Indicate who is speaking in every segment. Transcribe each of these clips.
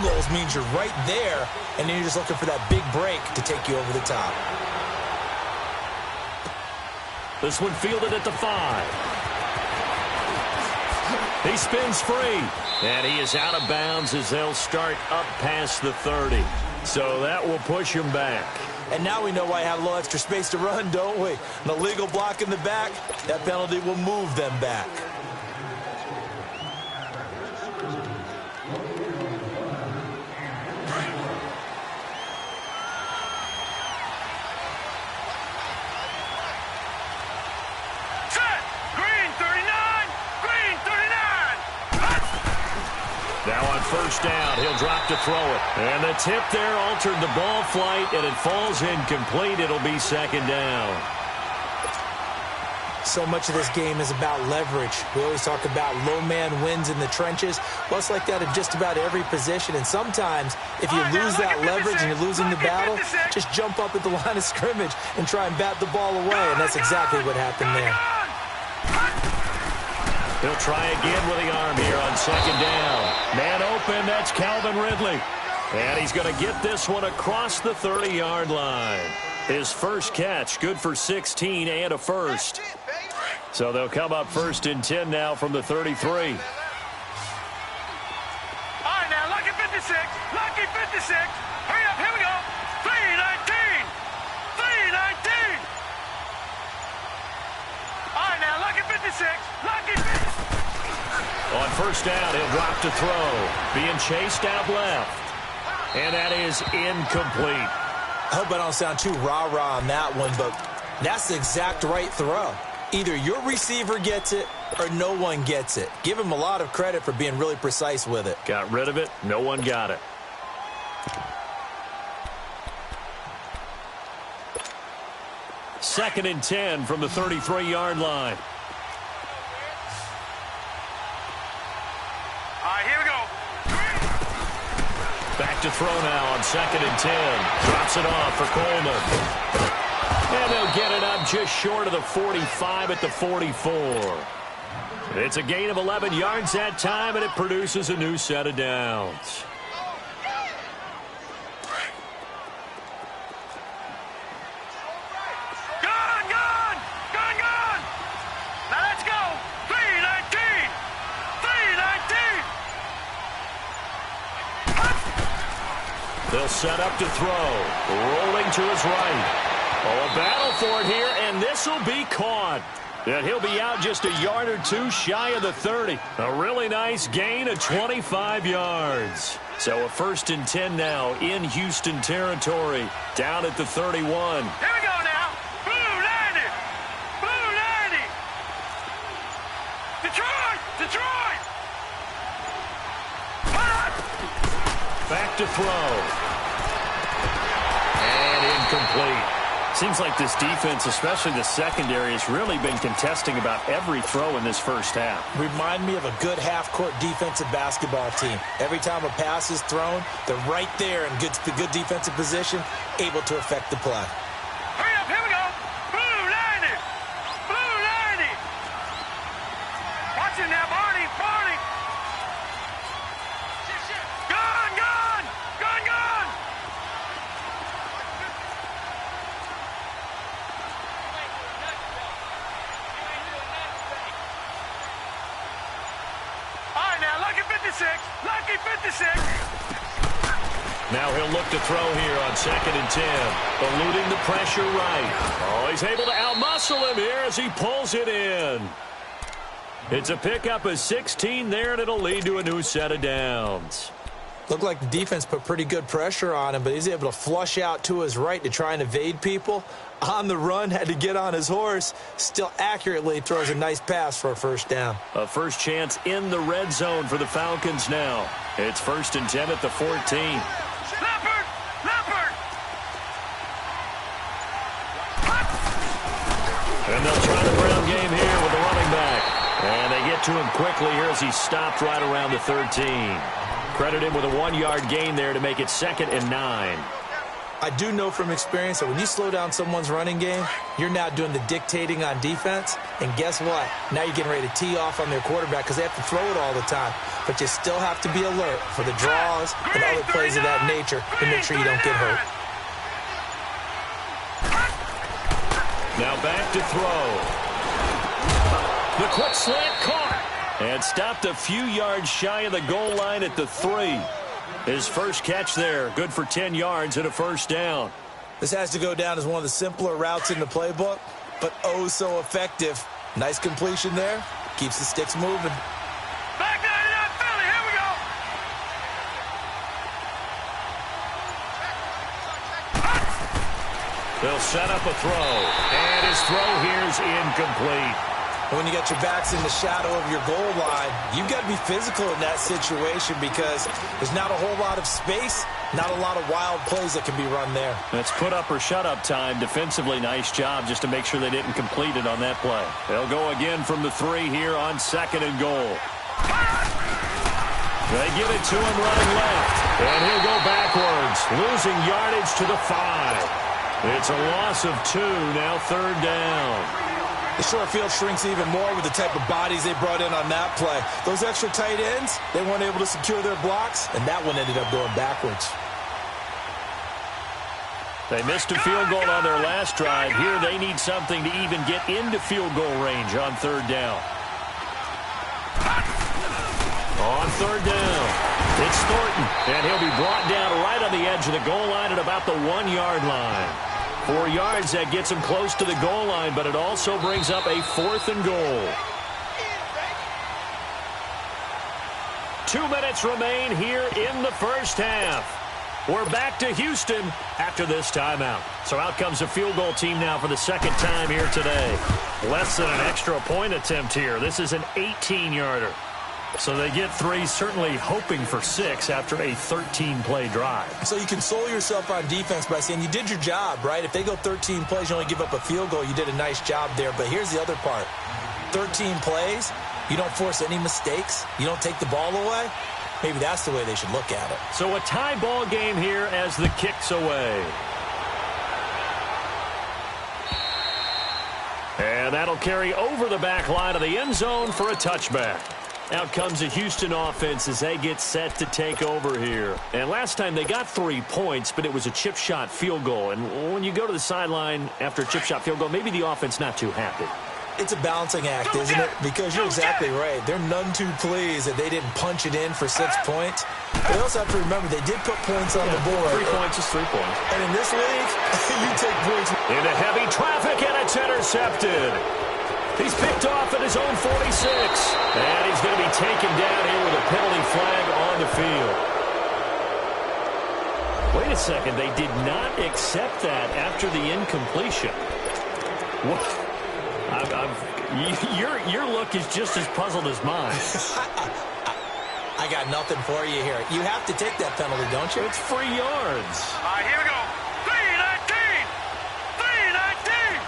Speaker 1: field goals means you're right there, and then you're just looking for that big break to take you over the top.
Speaker 2: This one fielded at the 5. He spins free, and he is out of bounds as they'll start up past the 30. So that will push him back.
Speaker 1: And now we know why I have a little extra space to run, don't we? An illegal block in the back, that penalty will move them back.
Speaker 2: First down, he'll drop to throw it. And the tip there altered the ball flight, and it falls incomplete. It'll be second down.
Speaker 1: So much of this game is about leverage. We always talk about low man wins in the trenches. Well, it's like that in just about every position. And sometimes, if you lose that leverage and you're losing the battle, just jump up at the line of scrimmage and try and bat the ball away. And that's exactly what happened there.
Speaker 2: He'll try again with the arm here on second down. Man open, that's Calvin Ridley. And he's going to get this one across the 30-yard line. His first catch, good for 16 and a first. So they'll come up first and 10 now from the 33.
Speaker 3: All right, now, lucky 56. Lucky 56. Hurry up, here we go. 319. 319. All right, now, lucky 56. Lucky 56.
Speaker 2: On first down, he'll drop to throw. Being chased out left. And that is incomplete.
Speaker 1: I hope I don't sound too rah-rah on that one, but that's the exact right throw. Either your receiver gets it or no one gets it. Give him a lot of credit for being really precise with it.
Speaker 2: Got rid of it. No one got it. Second and 10 from the 33-yard line. Back to throw now on second and 10. Drops it off for Coleman. And they'll get it up just short of the 45 at the 44. It's a gain of 11 yards that time, and it produces a new set of downs. They'll set up to throw. Rolling to his right. Oh, a battle for it here, and this will be caught. And he'll be out just a yard or two shy of the 30. A really nice gain of 25 yards. So a first and 10 now in Houston territory. Down at the 31.
Speaker 3: Here we go now. Blue 90. Blue 90. Detroit. Detroit.
Speaker 2: Back to throw. And incomplete. Seems like this defense, especially the secondary, has really been contesting about every throw in this first half.
Speaker 1: Remind me of a good half-court defensive basketball team. Every time a pass is thrown, they're right there in good defensive position, able to affect the play.
Speaker 3: Hurry up, here we go. Blue 90. Blue 90. Watch it now, Barney. Barney. Gone, gone. Gone, gone. Lucky 56. Lucky 56.
Speaker 2: Now he'll look to throw here on second and 10. Eluding the pressure right. Oh, he's able to outmuscle him here as he pulls it in. It's a pickup of 16 there, and it'll lead to a new set of downs.
Speaker 1: Looked like the defense put pretty good pressure on him, but he's able to flush out to his right to try and evade people. On the run, had to get on his horse. Still accurately throws a nice pass for a first down.
Speaker 2: A first chance in the red zone for the Falcons now. It's first and 10 at the 14.
Speaker 3: Leopard! Leopard!
Speaker 2: And they'll try the ground game here with the running back. And they get to him quickly here as he stopped right around the 13. Credit him with a 1-yard gain there to make it second and 9.
Speaker 1: I do know from experience that when you slow down someone's running game, you're now doing the dictating on defense. And guess what? Now you're getting ready to tee off on their quarterback because they have to throw it all the time. But you still have to be alert for the draws and other plays of that nature to make sure you don't get hurt.
Speaker 2: Now back to throw. The quick slant caught. And stopped a few yards shy of the goal line at the 3. His first catch there, good for 10 yards and a first down.
Speaker 1: This has to go down as one of the simpler routes in the playbook, but oh so effective. Nice completion there. Keeps the sticks moving.
Speaker 3: Back 99 Philly, here we go.
Speaker 2: They'll set up a throw, and his throw here's incomplete.
Speaker 1: When you got your backs in the shadow of your goal line, you've got to be physical in that situation because there's not a whole lot of space, not a lot of wild plays that can be run there.
Speaker 2: That's put up or shut up time. Defensively, nice job just to make sure they didn't complete it on that play. They'll go again from the 3 here on 2nd and goal. They give it to him running left, and he'll go backwards, losing yardage to the 5. It's a loss of 2, now 3rd down.
Speaker 1: The short field shrinks even more with the type of bodies they brought in on that play. Those extra tight ends, they weren't able to secure their blocks, and that one ended up going backwards.
Speaker 2: They missed a field goal on their last drive. Here they need something to even get into field goal range on 3rd down. On 3rd down, it's Thornton, and he'll be brought down right on the edge of the goal line at about the 1-yard line. 4 yards, that gets him close to the goal line, but it also brings up a 4th and goal. 2 minutes remain here in the first half. We're back to Houston after this timeout. So out comes a field goal team now for the 2nd time here today. Less than an extra point attempt here. This is an 18-yarder. So they get 3, certainly hoping for 6 after a 13-play drive.
Speaker 1: So you console yourself on defense by saying you did your job, right? If they go 13 plays, you only give up a field goal, you did a nice job there. But here's the other part. 13 plays, you don't force any mistakes, you don't take the ball away. Maybe that's the way they should look at it.
Speaker 2: So a tie ball game here as the kick's away. And that'll carry over the back line of the end zone for a touchback. Out comes the Houston offense as they get set to take over here. And last time they got 3 points, but it was a chip shot field goal. And when you go to the sideline after a chip shot field goal, maybe the offense not too happy.
Speaker 1: It's a balancing act, isn't it? Because you're exactly right. They're none too pleased that they didn't punch it in for 6 points. But they also have to remember they did put points on the board.
Speaker 2: 3 points is 3 points.
Speaker 1: And in this league, you take points.
Speaker 2: Into heavy traffic, and it's intercepted. He's picked off at his own 46. And he's going to be taken down here with a penalty flag on the field. Wait a second. They did not accept that after the incompletion. What? Your look is just as puzzled as mine.
Speaker 1: I got nothing for you here. You have to take that penalty, don't you?
Speaker 2: It's free yards.
Speaker 3: All right, here we go. 319. 319.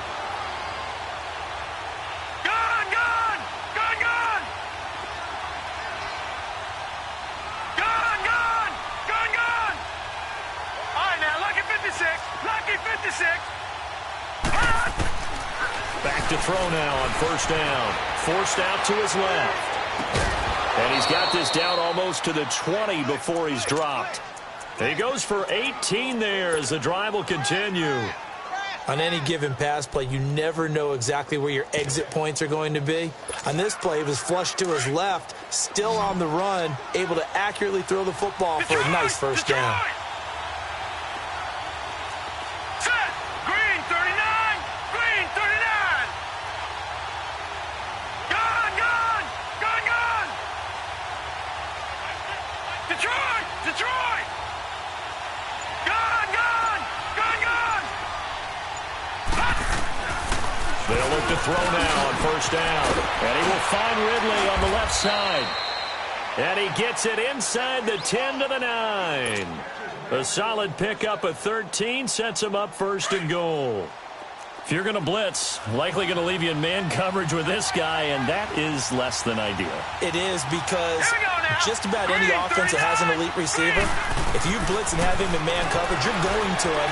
Speaker 3: Gone, gone. Gone, gone. Gone, gone. Gone, gone. All right, now, lucky 56. Lucky 56.
Speaker 2: Back to throw now on 1st down. Forced out to his left. And he's got this down almost to the 20 before he's dropped. He goes for 18 there as the drive will continue.
Speaker 1: On any given pass play, you never know exactly where your exit points are going to be. On this play, it was flushed to his left, still on the run, able to accurately throw the football for a nice 1st down.
Speaker 2: They'll look to throw now on 1st down. And he will find Ridley on the left side. And he gets it inside the 10 to the 9. A solid pickup of 13 sets him up 1st and goal. If you're going to blitz, likely going to leave you in man coverage with this guy, and that is less than ideal.
Speaker 1: It is, because just about any offense that has an elite receiver, if you blitz and have him in man coverage, you're going to him,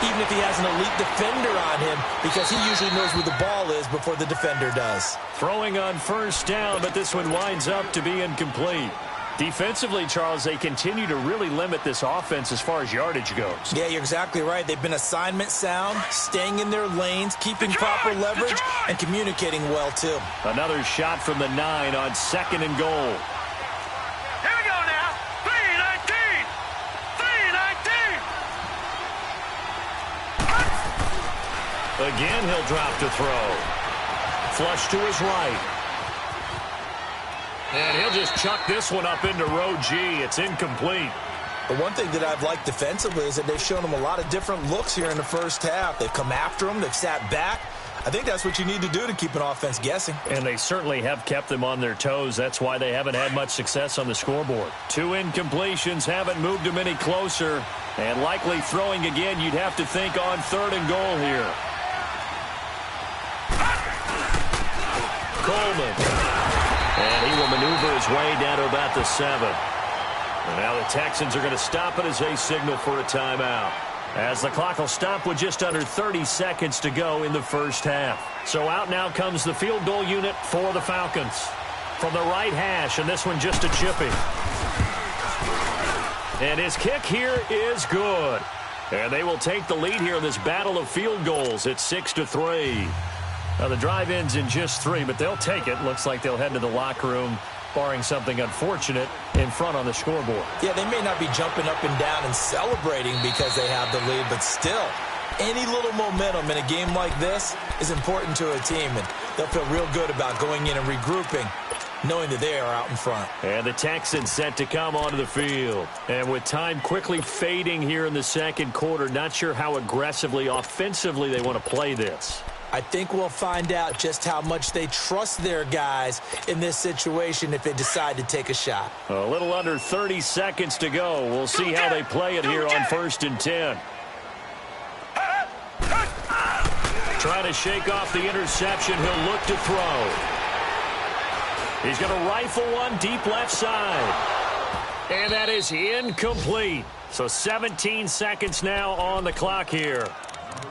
Speaker 1: even if he has an elite defender on him, because he usually knows where the ball is before the defender does.
Speaker 2: Throwing on first down, but this one winds up to be incomplete. Defensively, Charles, they continue to really limit this offense as far as yardage goes.
Speaker 1: Yeah, you're exactly right. They've been assignment sound, staying in their lanes, keeping proper leverage, and communicating well, too.
Speaker 2: Another shot from the 9 on 2nd and goal.
Speaker 3: Here we go now. 3-19. 3-19.
Speaker 2: Again, he'll drop to throw. Flush to his right. And he'll just chuck this one up into row G. It's incomplete.
Speaker 1: The one thing that I've liked defensively is that they've shown him a lot of different looks here in the first half. They've come after him. They've sat back. I think that's what you need to do to keep an offense guessing.
Speaker 2: And they certainly have kept them on their toes. That's why they haven't had much success on the scoreboard. 2 incompletions haven't moved them any closer. And likely throwing again, you'd have to think on 3rd and goal here. Coleman. And he will maneuver his way down to about the 7. And now the Texans are going to stop it as they signal for a timeout. As the clock will stop with just under 30 seconds to go in the first half. So out now comes the field goal unit for the Falcons. From the right hash, and this one just a chipping. And his kick here is good. And they will take the lead here in this battle of field goals at 6-3. Now, the drive ends in just 3, but they'll take it. Looks like they'll head to the locker room, barring something unfortunate, in front on the scoreboard.
Speaker 1: Yeah, they may not be jumping up and down and celebrating because they have the lead, but still, any little momentum in a game like this is important to a team, and they'll feel real good about going in and regrouping, knowing that they are out in front.
Speaker 2: And the Texans set to come onto the field. And with time quickly fading here in the second quarter, not sure how aggressively, offensively they want to play this.
Speaker 1: I think we'll find out just how much they trust their guys in this situation if they decide to take a shot.
Speaker 2: A little under 30 seconds to go. We'll see how they play it here on 1st and 10. Trying to shake off the interception. He'll look to throw. He's going to rifle one deep left side. And that is incomplete. So 17 seconds now on the clock here.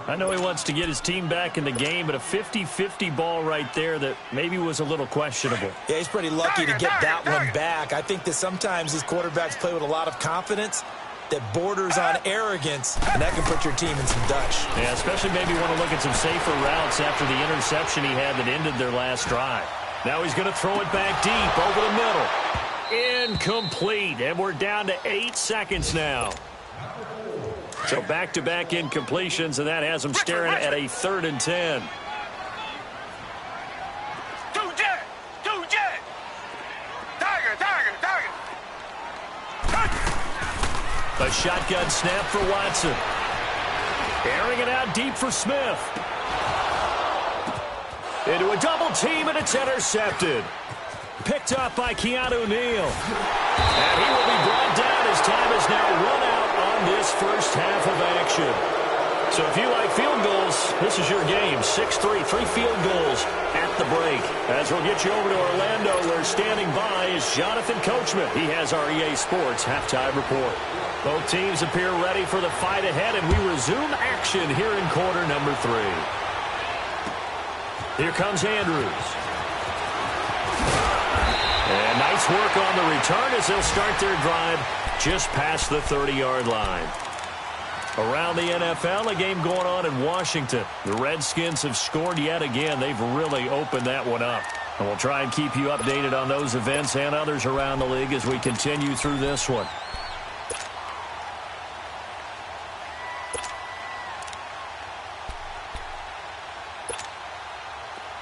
Speaker 2: I know he wants to get his team back in the game, but a 50-50 ball right there that maybe was a little questionable.
Speaker 1: Yeah, he's pretty lucky to get that one back. I think that sometimes these quarterbacks play with a lot of confidence that borders on arrogance, and that can put your team in some Dutch.
Speaker 2: Yeah, especially maybe want to look at some safer routes after the interception he had that ended their last drive. Now he's going to throw it back deep over the middle. Incomplete, and we're down to 8 seconds now. So back-to-back incompletions, and that has them staring at a 3rd and 10. A shotgun snap for Watson. Airing it out deep for Smith. Into a double team, and it's intercepted. Picked up by Keanu Neal. And he will be brought down as time is now run out on this first half of action. So if you like field goals, this is your game. 6-3, 3 field goals at the break. As we'll get you over to Orlando, where standing by is Jonathan Coachman. He has our EA Sports halftime report. Both teams appear ready for the fight ahead, and we resume action here in quarter number 3. Here comes Andrews. And nice work on the return as they'll start their drive just past the 30-yard line. Around the NFL, a game going on in Washington. The Redskins have scored yet again. They've really opened that one up. And we'll try and keep you updated on those events and others around the league as we continue through this one.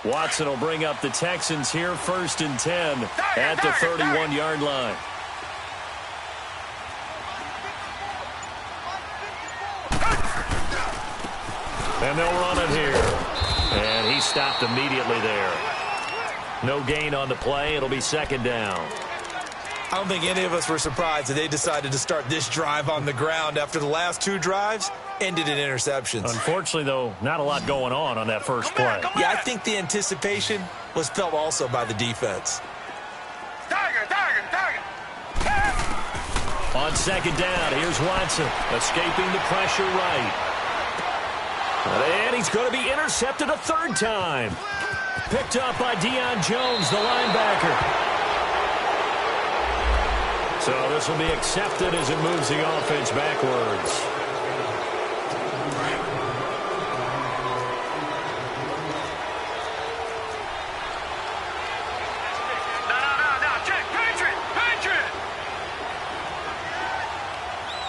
Speaker 2: Watson will bring up the Texans here, 1st and 10 at the 31-yard line. And they'll run it here. And he stopped immediately there. No gain on the play. It'll be 2nd down.
Speaker 1: I don't think any of us were surprised that they decided to start this drive on the ground after the last 2 drives ended in interceptions.
Speaker 2: Unfortunately, though, not a lot going on that first play.
Speaker 1: Yeah, I think the anticipation was felt also by the defense.
Speaker 2: On second down, here's Watson, escaping the pressure right. And he's going to be intercepted a 3rd time. Picked up by Deion Jones, the linebacker. So this will be accepted as it moves the offense backwards.
Speaker 3: No, check, Patriot!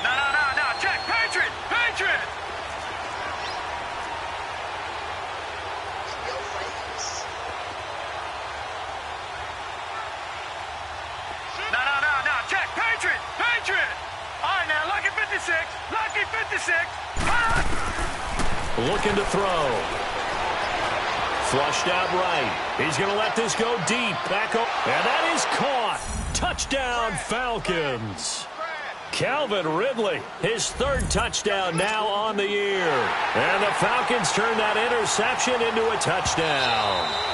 Speaker 3: No, check, Patriot! No, check, Patriot! All right, now, lucky 56!
Speaker 2: Looking to throw. Flushed out right. He's going to let this go deep. Back up. And that is caught. Touchdown, Falcons. Calvin Ridley, his 3rd touchdown now on the year. And the Falcons turn that interception into a touchdown.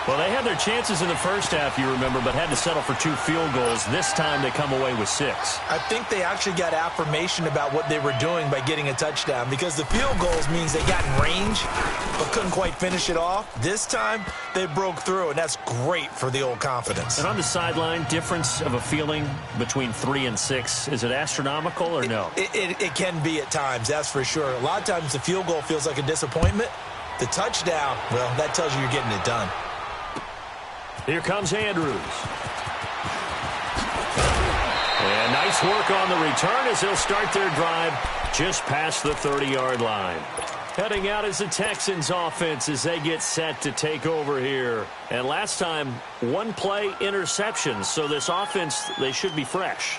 Speaker 2: Well, they had their chances in the first half, you remember, but had to settle for 2 field goals. This time they come away with 6.
Speaker 1: I think they actually got affirmation about what they were doing by getting a touchdown, because the field goals means they got in range but couldn't quite finish it off. This time they broke through, and that's great for the old confidence.
Speaker 2: And on the sideline, difference of a feeling between 3 and 6, is it astronomical or no?
Speaker 1: It can be at times, that's for sure. A lot of times the field goal feels like a disappointment. The touchdown, well, that tells you you're getting it done.
Speaker 2: Here comes Andrews. And nice work on the return as they'll start their drive just past the 30-yard line. Heading out is the Texans offense as they get set to take over here. And last time, 1-play interceptions. So this offense, they should be fresh.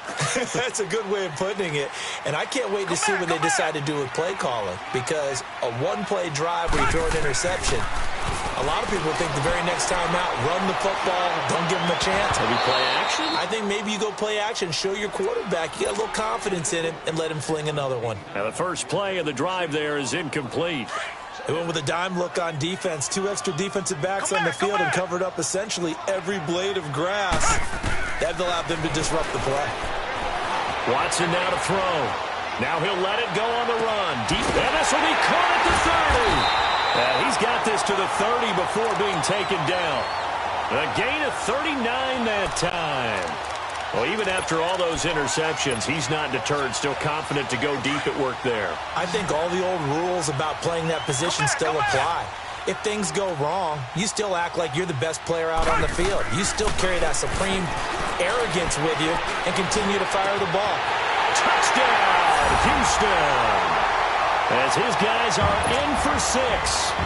Speaker 1: That's a good way of putting it. And I can't wait to see what they decide to do with play calling. Because a 1-play drive where you throw an interception, a lot of people think the very next time out, run the football, don't give them a chance.
Speaker 2: Maybe play action?
Speaker 1: I think maybe you go play action, show your quarterback, you got a little confidence in him, and let him fling another one.
Speaker 2: Now the first play of the drive there is incomplete.
Speaker 1: They went with a dime look on defense, 2 extra defensive backs on the field and covered up essentially every blade of grass. That allowed them to disrupt the play.
Speaker 2: Watson now to throw. Now he'll let it go on the run. Deep, and this will be caught at the 30. He's got this to the 30 before being taken down. A gain of 39 that time. Well, even after all those interceptions, he's not deterred, still confident to go deep at work there.
Speaker 1: I think all the old rules about playing that position still apply. If things go wrong, you still act like you're the best player out on the field. You still carry that supreme arrogance with you and continue to fire the ball.
Speaker 2: Touchdown, Houston! As his guys are in for 6,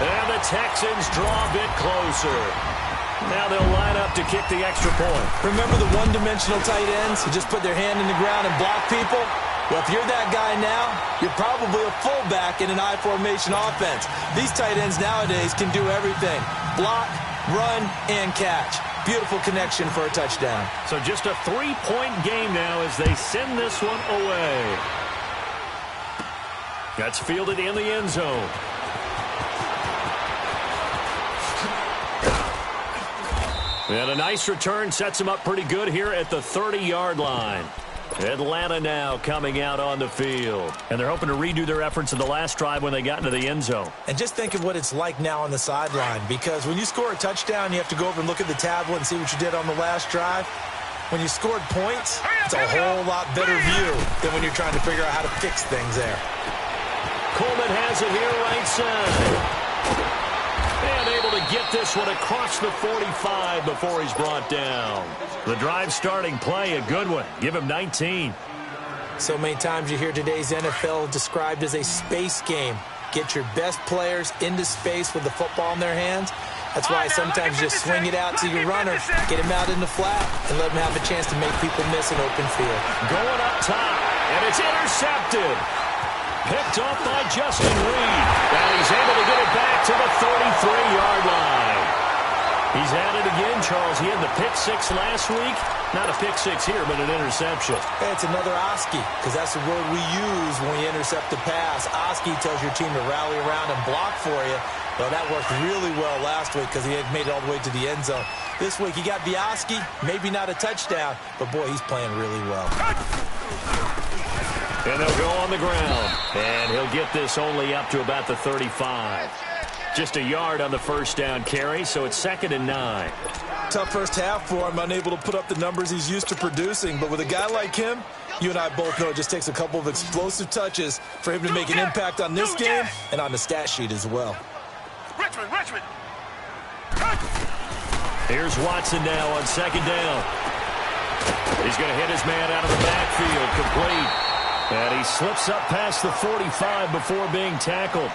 Speaker 2: and the Texans draw a bit closer. Now they'll line up to kick the extra point.
Speaker 1: Remember the one-dimensional tight ends who just put their hand in the ground and block people? Well, if you're that guy now, you're probably a fullback in an I formation offense. These tight ends nowadays can do everything. Block, run, and catch. Beautiful connection for a touchdown.
Speaker 2: So just a 3-point game now as they send this one away. That's fielded in the end zone. And a nice return sets him up pretty good here at the 30-yard line. Atlanta now coming out on the field. And they're hoping to redo their efforts in the last drive when they got into the end zone.
Speaker 1: And just think of what it's like now on the sideline, because when you score a touchdown, you have to go over and look at the tablet and see what you did on the last drive. When you scored points, it's a whole lot better view than when you're trying to figure out how to fix things there.
Speaker 2: Coleman has it here right side. And able to get this one across the 45 before he's brought down. The drive starting play, a good one. Give him 19.
Speaker 1: So many times you hear today's NFL described as a space game. Get your best players into space with the football in their hands. That's why sometimes you just swing it out to your runner, get him out in the flat, and let him have a chance to make people miss an open field.
Speaker 2: Going up top, and it's intercepted. Picked off by Justin Reed. And he's able to get it back to the 33-yard line. He's at it again, Charles. He had the pick six last week. Not a pick six here, but an interception.
Speaker 1: Hey, it's another Oski, because that's the word we use when we intercept the pass. Oski tells your team to rally around and block for you. Well, that worked really well last week because he had made it all the way to the end zone. This week, he got the Oski, maybe not a touchdown, but, boy, he's playing really well.
Speaker 2: And they'll go on the ground. And he'll get this only up to about the 35. Just a yard on the first down carry, so it's 2nd and 9.
Speaker 1: Tough first half for him, unable to put up the numbers he's used to producing. But with a guy like him, you and I both know it just takes a couple of explosive touches for him to make an impact on this game and on the stat sheet as well.
Speaker 3: Richmond.
Speaker 2: Here's Watson now on 2nd down. He's going to hit his man out of the backfield, complete. And he slips up past the 45 before being tackled.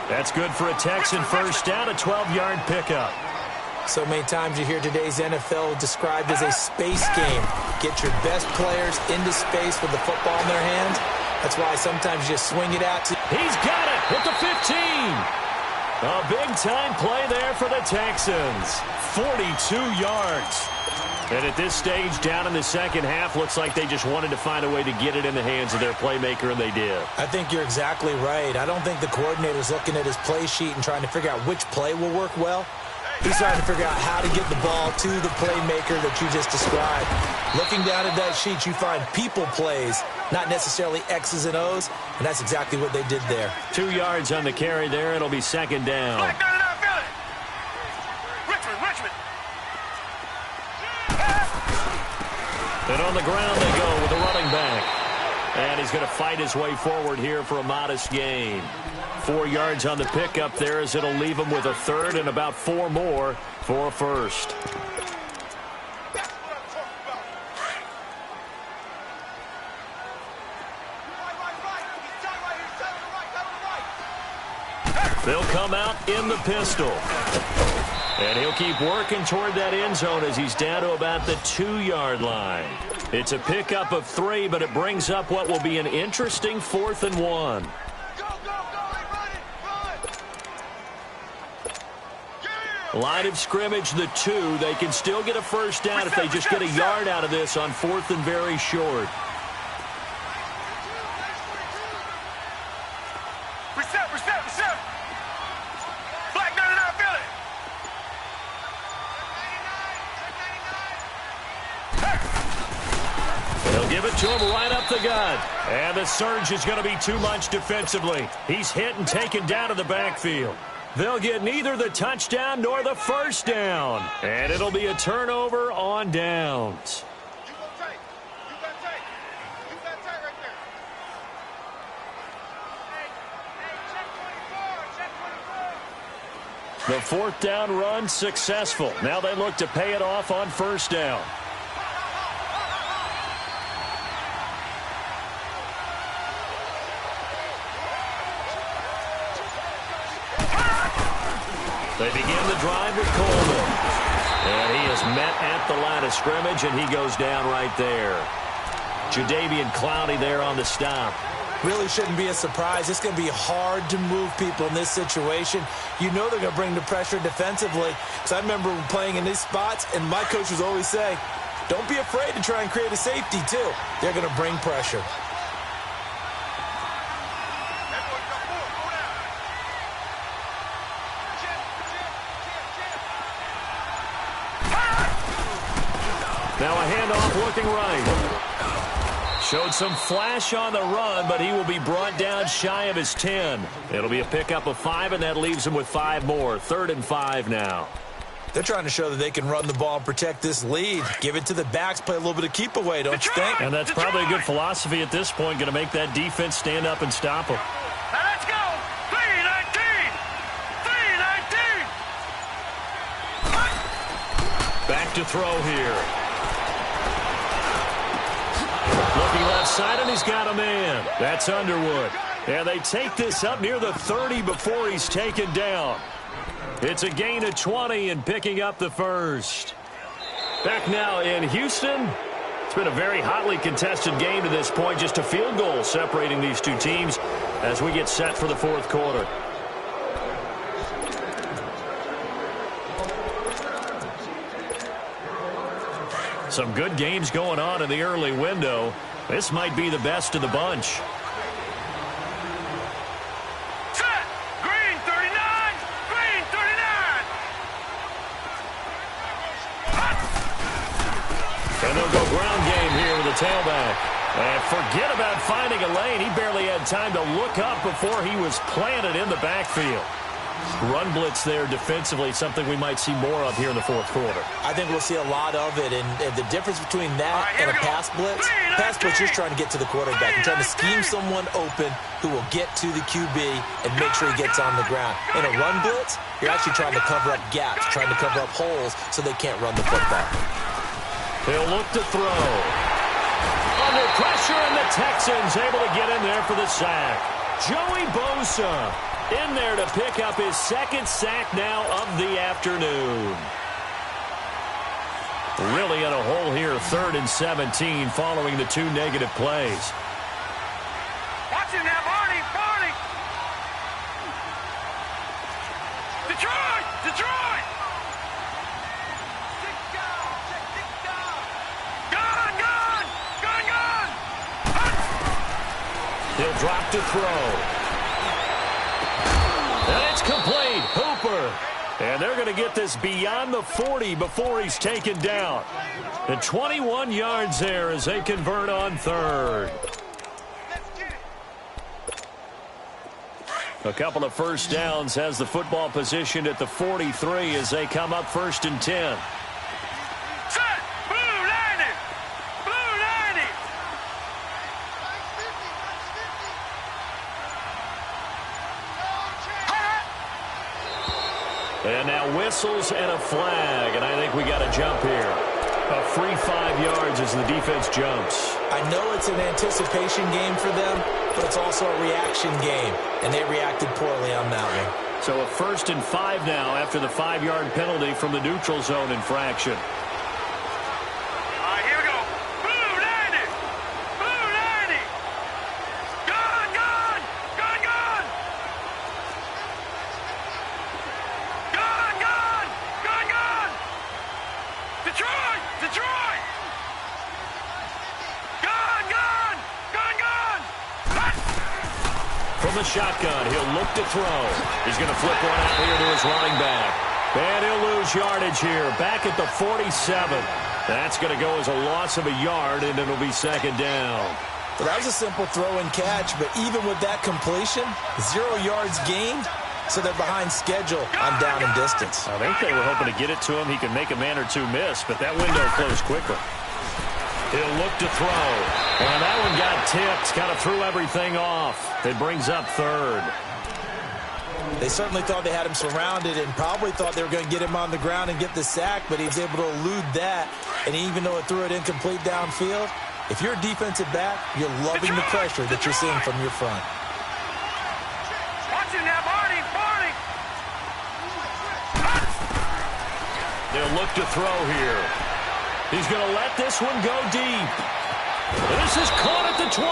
Speaker 2: That's good for a Texan first down, a 12-yard pickup.
Speaker 1: So many times you hear today's NFL described as a space game. Get your best players into space with the football in their hands. That's why sometimes you just swing it out to...
Speaker 2: He's got it at the 15. A big-time play there for the Texans. 42 yards. And at this stage, down in the second half, looks like they just wanted to find a way to get it in the hands of their playmaker, and they did.
Speaker 1: I think you're exactly right. I don't think the coordinator's looking at his play sheet and trying to figure out which play will work well. He's trying to figure out how to get the ball to the playmaker that you just described. Looking down at that sheet, you find people plays, not necessarily X's and O's, and that's exactly what they did there.
Speaker 2: 2 yards on the carry there. It'll be 2nd down.
Speaker 3: Richmond.
Speaker 2: And on the ground they go with the running back. And he's going to fight his way forward here for a modest gain. 4 yards on the pickup there as it'll leave him with a 3rd and about 4 more for a first. They'll come out in the pistol. And he'll keep working toward that end zone as he's down to about the 2-yard line. It's a pickup of 3, but it brings up what will be an interesting 4th and 1. Line of scrimmage, the 2. They can still get a first down if they just get a yard out of this on 4th and very short.
Speaker 3: Reset. Black 99, Philly.
Speaker 2: They'll give it to him right up the gut. And the surge is going to be too much defensively. He's hit and taken down to the backfield. They'll get neither the touchdown nor the first down. And it'll be a turnover on downs.
Speaker 3: You got tight right there. Hey, check 24.
Speaker 2: The 4th down run successful. Now they look to pay it off on first down. They begin the drive with Coleman. And he is met at the line of scrimmage, and he goes down right there. Jadeveon Clowney there on the stop.
Speaker 1: Really shouldn't be a surprise. It's going to be hard to move people in this situation. You know they're going to bring the pressure defensively. So I remember playing in these spots, and my coach would always say, don't be afraid to try and create a safety, too. They're going to bring pressure.
Speaker 2: Now a handoff looking right. Showed some flash on the run, but he will be brought down shy of his 10. It'll be a pickup of 5, and that leaves him with 5 more. 3rd and 5 now.
Speaker 1: They're trying to show that they can run the ball and protect this lead. Give it to the backs, play a little bit of keep away, don't you think?
Speaker 2: And that's probably a good philosophy at this point, going to make that defense stand up and stop him.
Speaker 3: Now let's go. 3-19.
Speaker 2: Back to throw here. Looking left side, and he's got a man. That's Underwood. And they take this up near the 30 before he's taken down. It's a gain of 20 and picking up the first. Back now in Houston. It's been a very hotly contested game to this point. Just a field goal separating these two teams as we get set for the 4th quarter. Some good games going on in the early window. This might be the best of the bunch.
Speaker 3: Set. Green 39. Green 39.
Speaker 2: And they'll go ground game here with the tailback. And forget about finding a lane. He barely had time to look up before he was planted in the backfield. Run blitz there defensively, something we might see more of here in the fourth quarter.
Speaker 1: I think we'll see a lot of it, and the difference between that and a pass blitz just trying to get to the quarterback. You're trying to scheme someone open who will get to the QB and make sure he gets on the ground. In a run blitz, you're actually trying to cover up gaps, trying to cover up holes so they can't run the football.
Speaker 2: He'll look to throw. Under pressure, and the Texans able to get in there for the sack. Joey Bosa in there to pick up his second sack now of the afternoon. Really in a hole here, 3rd and 17 following the 2 negative plays.
Speaker 3: Watch him now, Barney. Detroit. Gun.
Speaker 2: He'll drop to throw. And it's complete. Hooper. And they're going to get this beyond the 40 before he's taken down. The 21 yards there as they convert on 3rd. A couple of first downs has the football positioned at the 43 as they come up 1st and 10.
Speaker 3: Set. Blue 90.
Speaker 2: And now whistles and a flag, and I think we got a jump here. A free 5 yards as the defense jumps.
Speaker 1: I know it's an anticipation game for them, but it's also a reaction game, and they reacted poorly on that one.
Speaker 2: So a 1st and 5 now after the 5-yard penalty from the neutral zone infraction.
Speaker 3: All right, here we go. Blue 90. Gun. Detroit. Gun.
Speaker 2: From the shotgun, he'll look to throw. He's going to flip one out here to his running back. And he'll lose yardage here, back at the 47. That's going to go as a loss of a yard, and it'll be 2nd down.
Speaker 1: Well, that was a simple throw and catch, but even with that completion, 0 yards gained, so they're behind schedule on down and distance.
Speaker 2: I think they were hoping to get it to him. He could make a man or two miss, but that window closed quickly. He'll look to throw. And that one got tipped, kind of threw everything off. It brings up 3rd.
Speaker 1: They certainly thought they had him surrounded and probably thought they were going to get him on the ground and get the sack, but he was able to elude that. And even though it threw it incomplete downfield, if you're a defensive back, you're loving the pressure that you're seeing from your front.
Speaker 3: Watch him now, Barney.
Speaker 2: They'll look to throw here. He's going to let this one go deep. This is caught at the 20.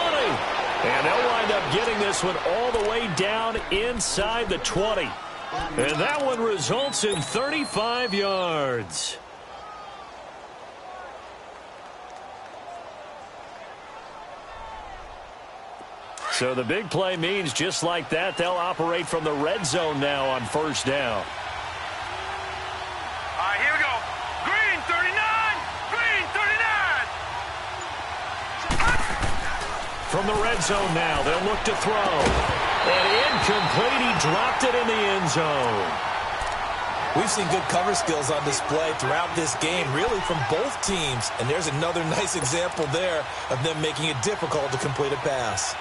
Speaker 2: And they'll wind up getting this one all the way down inside the 20. And that one results in 35 yards. So the big play means just like that, they'll operate from the red zone now on 1st down.
Speaker 3: All right, here we go. Green 39.
Speaker 2: From the red zone now, they'll look to throw. And incomplete, he dropped it in the end zone.
Speaker 1: We've seen good cover skills on display throughout this game, really from both teams. And there's another nice example there of them making it difficult to complete a pass.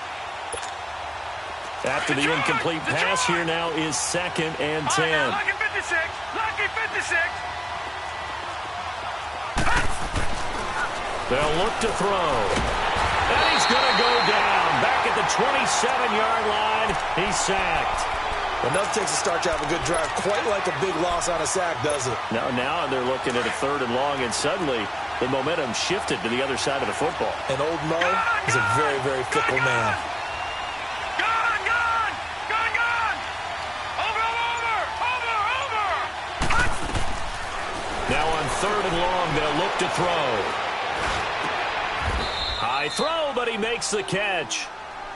Speaker 2: After the incomplete pass, here now is 2nd and 10.
Speaker 3: Lucky 56.
Speaker 2: They'll look to throw. And he's going to go down. Back at the 27-yard line, he's sacked.
Speaker 1: Well, nothing takes a start to have a good drive quite like a big loss on a sack, does it?
Speaker 2: Now they're looking at a 3rd and long, and suddenly the momentum shifted to the other side of the football.
Speaker 1: And old Mo is a very, very fickle man.
Speaker 2: Now on 3rd and long, they'll look to throw. They throw, but he makes the catch.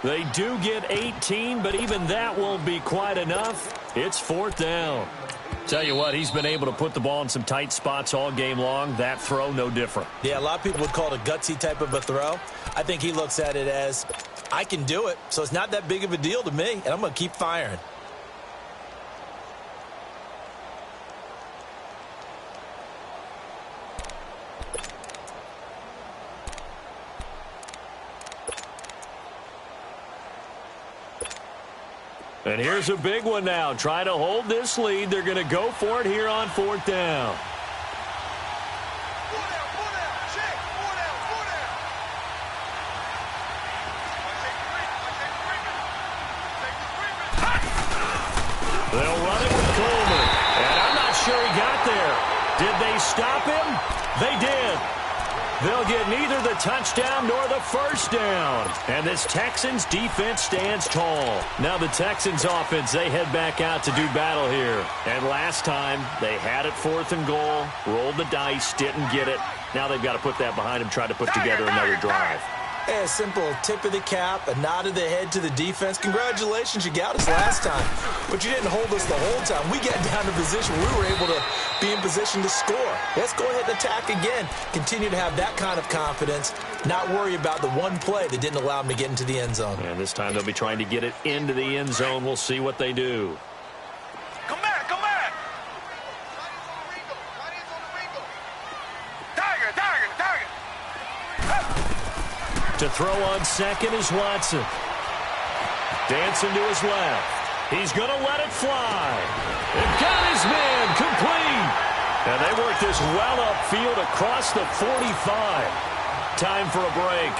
Speaker 2: They do get 18, but even that won't be quite enough. It's 4th down. Tell you what, he's been able to put the ball in some tight spots all game long. That throw, no different.
Speaker 1: Yeah, a lot of people would call it a gutsy type of a throw. I think he looks at it as, I can do it, so it's not that big of a deal to me, and I'm going to keep firing.
Speaker 2: And here's a big one now. Trying to hold this lead. They're going to go for it here on 4th down. They'll run it with Coleman. And I'm not sure he got there. Did they stop him? They did. They'll get neither the touchdown nor the first down. And this Texans defense stands tall. Now the Texans offense, they head back out to do battle here. And last time, they had it 4th and goal, rolled the dice, didn't get it. Now they've got to put that behind them, try to put together another drive.
Speaker 1: Hey, a simple tip of the cap, a nod of the head to the defense. Congratulations, you got us last time. But you didn't hold us the whole time. We got down to position. We were able to be in position to score. Let's go ahead and attack again. Continue to have that kind of confidence. Not worry about the one play that didn't allow them to get into the end zone.
Speaker 2: And this time they'll be trying to get it into the end zone. We'll see what they do.
Speaker 3: Come back, come back. Tiger, tiger, tiger.
Speaker 2: To throw on second is Watson. Dancing to his left. He's going to let it fly. And got his man complete. And they work this well upfield across the 45. Time for a break.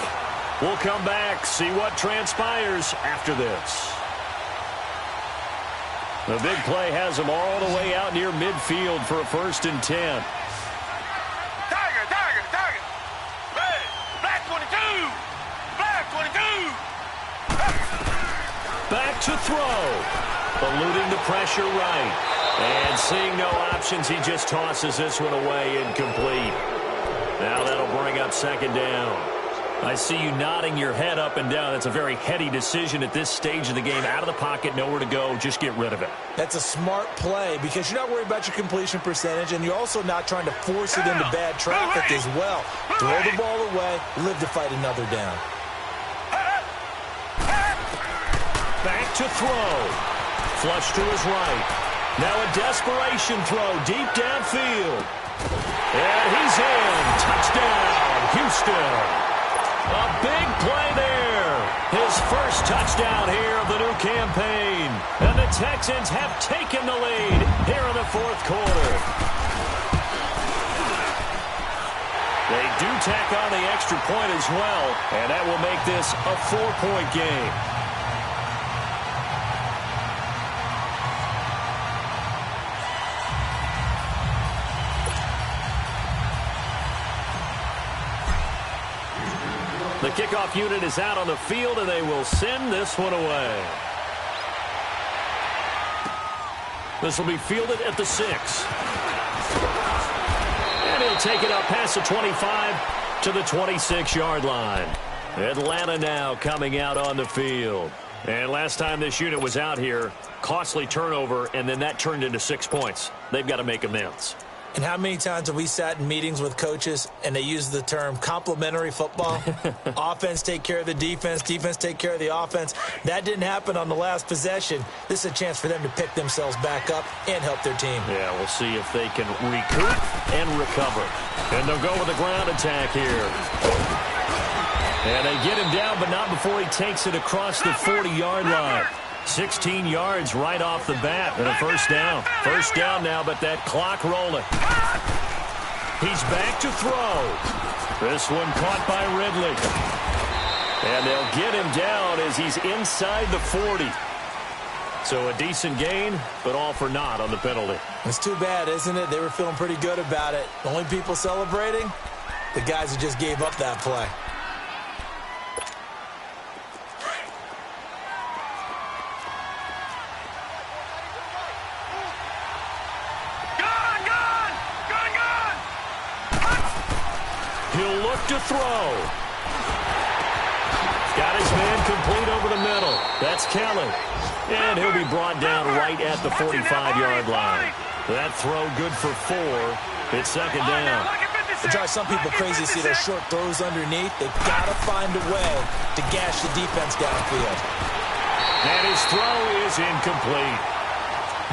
Speaker 2: We'll come back, see what transpires after this. The big play has them all the way out near midfield for a 1st and 10.
Speaker 3: Tiger, tiger, tiger. Red, black 22. Black 22.
Speaker 2: Back to throw. Eluding the pressure right. And seeing no options, he just tosses this one away incomplete. Now that'll bring up 2nd down. I see you nodding your head up and down. That's a very heady decision at this stage of the game. Out of the pocket, nowhere to go. Just get rid of it.
Speaker 1: That's a smart play because you're not worried about your completion percentage, and you're also not trying to force it into bad traffic as well. Throw the ball away, live to fight another down.
Speaker 2: Back to throw. Flush to his right. Now a desperation throw deep downfield. And he's in. Touchdown, Houston. A big play there. His first touchdown here of the new campaign. And the Texans have taken the lead here in the 4th quarter. They do tack on the extra point as well, and that will make this a 4-point game. The kickoff unit is out on the field, and they will send this one away. This will be fielded at the 6. And he'll take it up past the 25 to the 26-yard line. Atlanta now coming out on the field. And last time this unit was out here, costly turnover, and then that turned into 6 points. They've got to make amends.
Speaker 1: And how many times have we sat in meetings with coaches and they use the term complementary football? Offense take care of the defense, defense take care of the offense. That didn't happen on the last possession. This is a chance for them to pick themselves back up and help their team.
Speaker 2: Yeah, we'll see if they can recoup and recover. And they'll go with a ground attack here. And they get him down, but not before he takes it across the 40-yard line. 16 yards right off the bat and a 1st down. 1st down now, but that clock rolling. He's back to throw. This one caught by Ridley. And they'll get him down as he's inside the 40. So a decent gain, but all for naught on the penalty.
Speaker 1: It's too bad, isn't it? They were feeling pretty good about it. The only people celebrating, the guys who just gave up that play.
Speaker 2: He'll look to throw. Got his man complete over the middle. That's Kelly. And he'll be brought down right at the 45-yard line. That throw good for 4. It's second down.
Speaker 1: It drives some people crazy to see those short throws underneath. They've got to find a way to gash the defense downfield.
Speaker 2: And his throw is incomplete.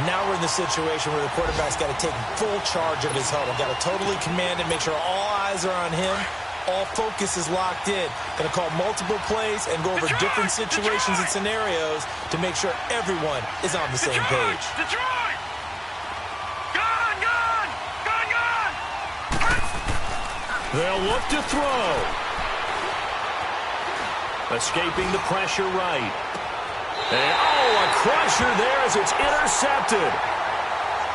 Speaker 1: Now we're in the situation where the quarterback's got to take full charge of his huddle. Got to totally command it, make sure all eyes are on him. All focus is locked in. Going to call multiple plays and go over different situations and scenarios to make sure everyone is on the same page.
Speaker 2: They'll look to throw. Escaping the pressure right. And, a crusher there as it's intercepted.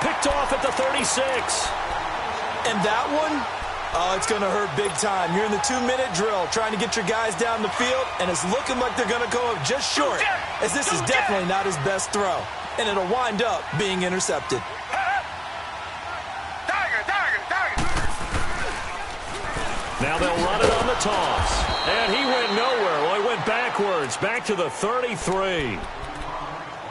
Speaker 2: Picked off at the 36.
Speaker 1: And that one, it's going to hurt big time. You're in the 2-minute drill trying to get your guys down the field, and it's looking like they're going to go up just short, as this is definitely not his best throw. And it'll wind up being intercepted.
Speaker 2: Now they'll run it on the toss. And he went nowhere. Well, he went backwards, back to the 33.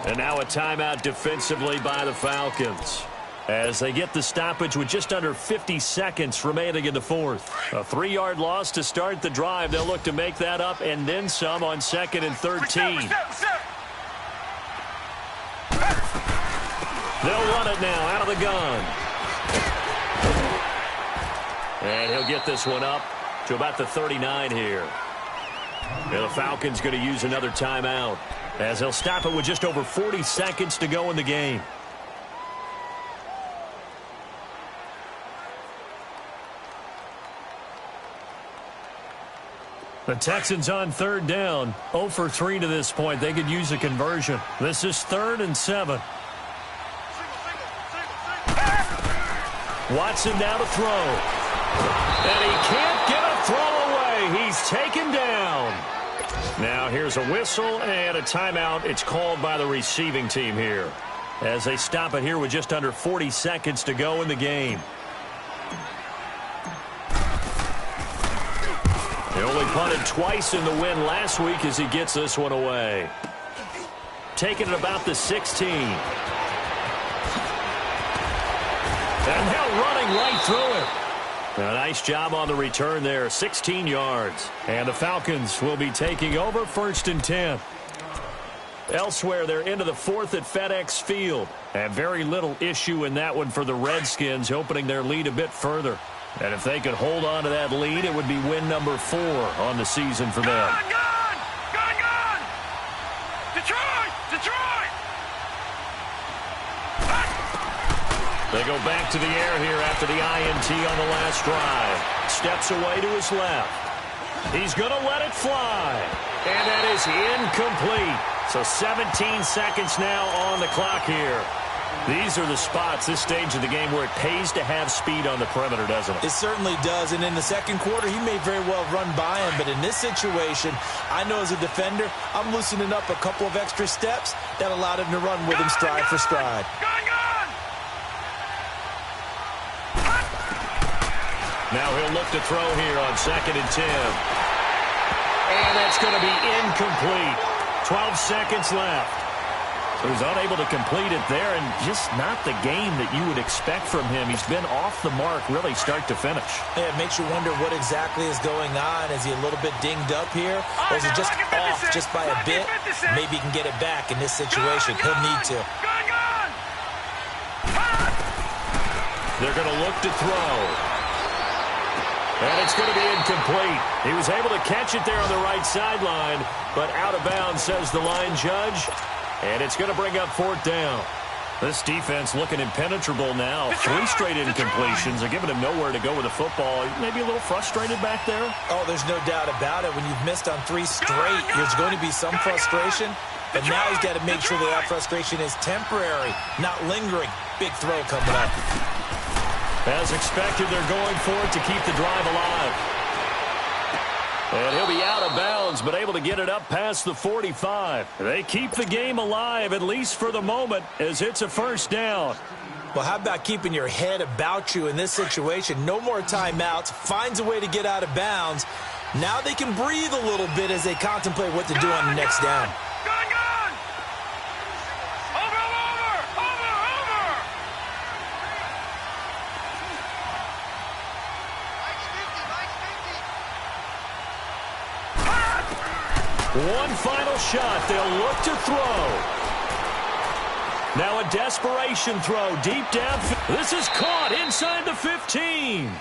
Speaker 2: And now a timeout defensively by the Falcons, as they get the stoppage with just under 50 seconds remaining in the fourth. A 3-yard loss to start the drive. They'll look to make that up and then some on 2nd and 13. They'll run it now out of the gun. And he'll get this one up to about the 39 here. And the Falcons going to use another timeout, as he'll stop it with just over 40 seconds to go in the game. The Texans on 3rd down, 0 for 3 to this point. They could use a conversion. This is 3rd and 7. Watson now to throw. And he can't get a throw away. He's taken down. Now here's a whistle and a timeout. It's called by the receiving team here, as they stop it here with just under 40 seconds to go in the game. He only punted twice in the win last week as he gets this one away. Taking it about the 16. And now running right through it. A nice job on the return there, 16 yards. And the Falcons will be taking over 1st and 10. Elsewhere, they're into the 4th at FedEx Field. And very little issue in that one for the Redskins, opening their lead a bit further. And if they could hold on to that lead, it would be win number 4 on the season for them.
Speaker 3: Gun! Detroit!
Speaker 2: They go back to the air here after the INT on the last drive. Steps away to his left. He's going to let it fly. And that is incomplete. So 17 seconds now on the clock here. These are the spots, this stage of the game, where it pays to have speed on the perimeter, doesn't it?
Speaker 1: It certainly does. And in the second quarter, he may very well run by him. But in this situation, I know as a defender, I'm loosening up a couple of extra steps that allowed him to run with him stride for stride.
Speaker 2: Now he'll look to throw here on 2nd and 10. And that's going to be incomplete. 12 seconds left. So he's unable to complete it there, and just not the game that you would expect from him. He's been off the mark really start to finish.
Speaker 1: Yeah, it makes you wonder what exactly is going on. Is he a little bit dinged up here? Or is he just off just by a bit? Maybe he can get it back in this situation. He'll need to.
Speaker 2: They're going to look to throw. And it's going to be incomplete. He was able to catch it there on the right sideline, but out of bounds, says the line judge. And it's going to bring up 4th down. This defense looking impenetrable now. 3 straight incompletions. They're giving him nowhere to go with the football. Maybe a little frustrated back there?
Speaker 1: Oh, there's no doubt about it. When you've missed on 3 straight, there's going to be some frustration. But now he's got to make sure that frustration is temporary, not lingering. Big throw coming up.
Speaker 2: As expected, they're going for it to keep the drive alive. And he'll be out of bounds, but able to get it up past the 45. They keep the game alive, at least for the moment, as it's a 1st down.
Speaker 1: Well, how about keeping your head about you in this situation? No more timeouts. Finds a way to get out of bounds. Now they can breathe a little bit as they contemplate what to do on the next down.
Speaker 3: Gone! Over!
Speaker 2: One final shot. They'll look to throw. Now a desperation throw deep down. This is caught inside the 15.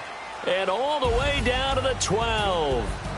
Speaker 2: And all the way down to the 12.